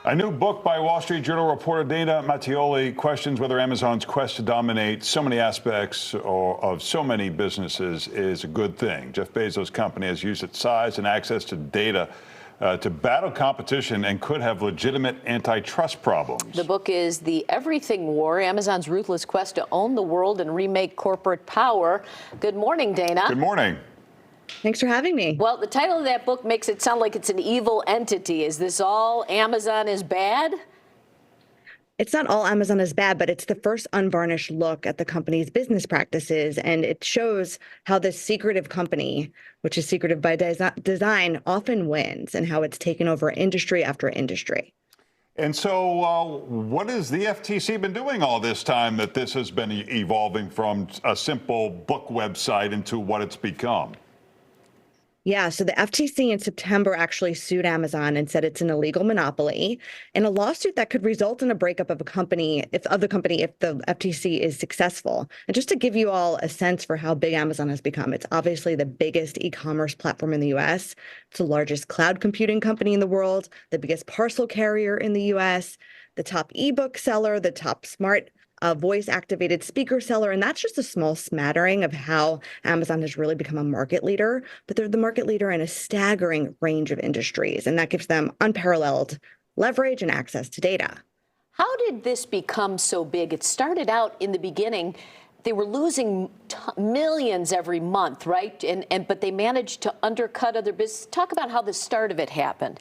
A new book by Wall Street Journal reporter Dana Mattioli questions whether Amazon's quest to dominate so many aspects of so many businesses is a good thing. Jeff Bezos' company has used its size and access to data to battle competition and could have legitimate antitrust problems. The book is The Everything War, Amazon's ruthless quest to own the world and remake corporate power. Good morning, Dana. Good morning. Thanks for having me. Well, the title of that book makes it sound like it's an evil entity. Is this all Amazon is bad? It's not all Amazon is bad, but it's the first unvarnished look at the company's business practices. And it shows how this secretive company, which is secretive by design, often wins and how it's taken over industry after industry. And so what has the FTC been doing all this time that this has been evolving from a simple book website into what it's become? Yeah, so the FTC in September actually sued Amazon and said it's an illegal monopoly in a lawsuit that could result in a breakup of the company if the FTC is successful. And just to give you all a sense for how big Amazon has become, it's obviously the biggest e-commerce platform in the US. It's the largest cloud computing company in the world, the biggest parcel carrier in the US, the top ebook seller, the top smart voice-activated speaker seller. And that's just a small smattering of how Amazon has really become a market leader. But they're the market leader in a staggering range of industries. And that gives them unparalleled leverage and access to data. How did this become so big? It started out in the beginning, they were losing millions every month, right? But they managed to undercut other business. Talk about how the start of it happened.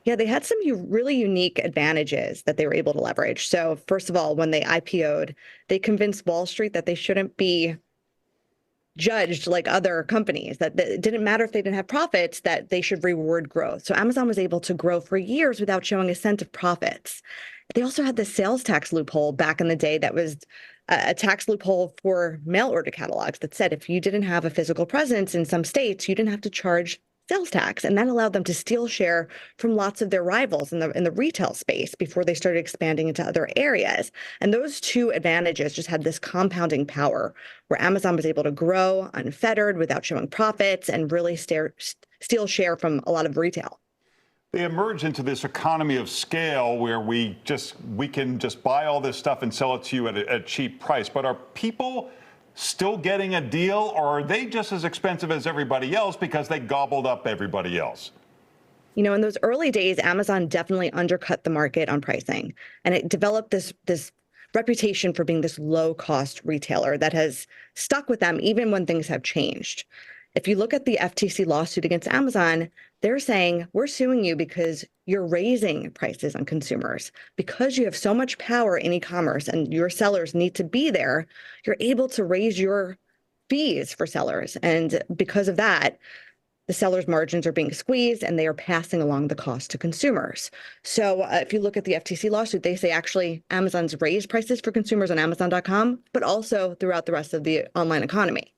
Yeah, they had some really unique advantages that they were able to leverage. So first of all, when they IPO'd, they convinced Wall Street that they shouldn't be judged like other companies, that it didn't matter if they didn't have profits, that they should reward growth. So Amazon was able to grow for years without showing a cent of profits. They also had the sales tax loophole back in the day that was a tax loophole for mail order catalogs that said if you didn't have a physical presence in some states, you didn't have to charge sales tax. And that allowed them to steal share from lots of their rivals in the retail space before they started expanding into other areas. And those two advantages just had this compounding power where Amazon was able to grow unfettered without showing profits and really steal share from a lot of retail. They emerge into this economy of scale where we can just buy all this stuff and sell it to you at a cheap price. But are people still getting a deal, or are they just as expensive as everybody else because they gobbled up everybody else? You know, in those early days, Amazon definitely undercut the market on pricing, and it developed this reputation for being this low-cost retailer that has stuck with them even when things have changed. If you look at the FTC lawsuit against Amazon, they're saying, we're suing you because you're raising prices on consumers. Because you have so much power in e-commerce and your sellers need to be there, you're able to raise your fees for sellers. And because of that, the sellers' margins are being squeezed and they are passing along the cost to consumers. So if you look at the FTC lawsuit, they say actually Amazon's raised prices for consumers on Amazon.com, but also throughout the rest of the online economy.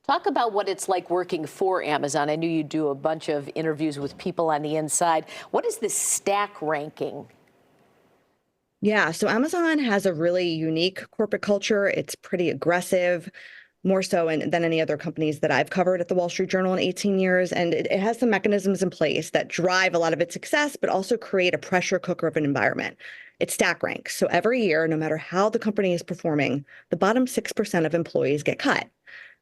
Talk about what it's like working for Amazon. I knew you do a bunch of interviews with people on the inside. What is the stack ranking? Yeah, so Amazon has a really unique corporate culture. It's pretty aggressive, more so than any other companies that I've covered at the Wall Street Journal in 18 years. And it has some mechanisms in place that drive a lot of its success, but also create a pressure cooker of an environment. It stack ranks. So every year, no matter how the company is performing, the bottom 6% of employees get cut.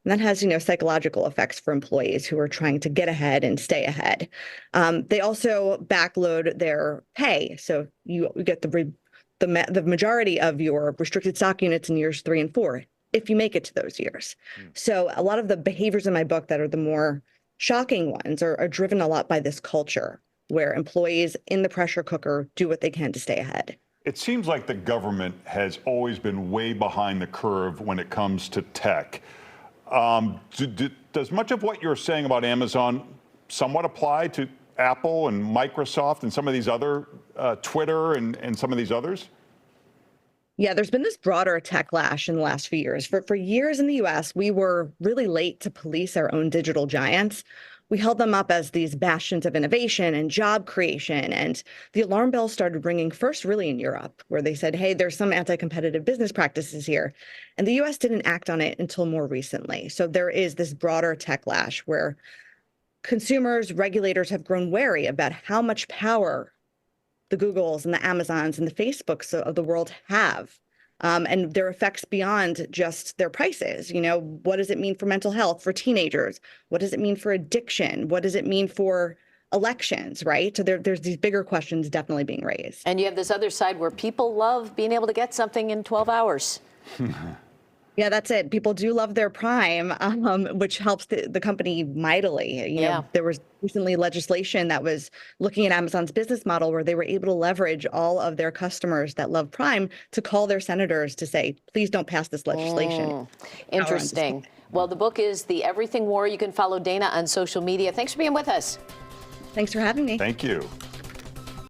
And that has, psychological effects for employees who are trying to get ahead and stay ahead. They also backload their pay. So you get the majority of your restricted stock units in years 3 and 4, if you make it to those years. So a lot of the behaviors in my book that are the more shocking ones are driven a lot by this culture where employees in the pressure cooker do what they can to stay ahead. It seems like the government has always been way behind the curve when it comes to tech. Does much of what you're saying about Amazon somewhat apply to Apple and Microsoft and some of these other, Twitter and some of these others? Yeah, there's been this broader techlash in the last few years. For years in the US, we were really late to police our own digital giants. We held them up as these bastions of innovation and job creation. And the alarm bells started ringing first really in Europe, where they said, hey, there's some anti-competitive business practices here. And the US didn't act on it until more recently. So there is this broader techlash where consumers, regulators have grown wary about how much power the Googles and the Amazons and the Facebooks of the world have. And their effects beyond just their prices. You know, what does it mean for mental health for teenagers? What does it mean for addiction? What does it mean for elections, right? So there's these bigger questions definitely being raised. And you have this other side where people love being able to get something in 12 hours. Yeah, that's it. People do love their Prime, which helps the company mightily. You know, there was recently legislation that was looking at Amazon's business model where they were able to leverage all of their customers that love Prime to call their senators to say, please don't pass this legislation. Interesting. Well, the book is The Everything War. You can follow Dana on social media. Thanks for being with us. Thanks for having me. Thank you.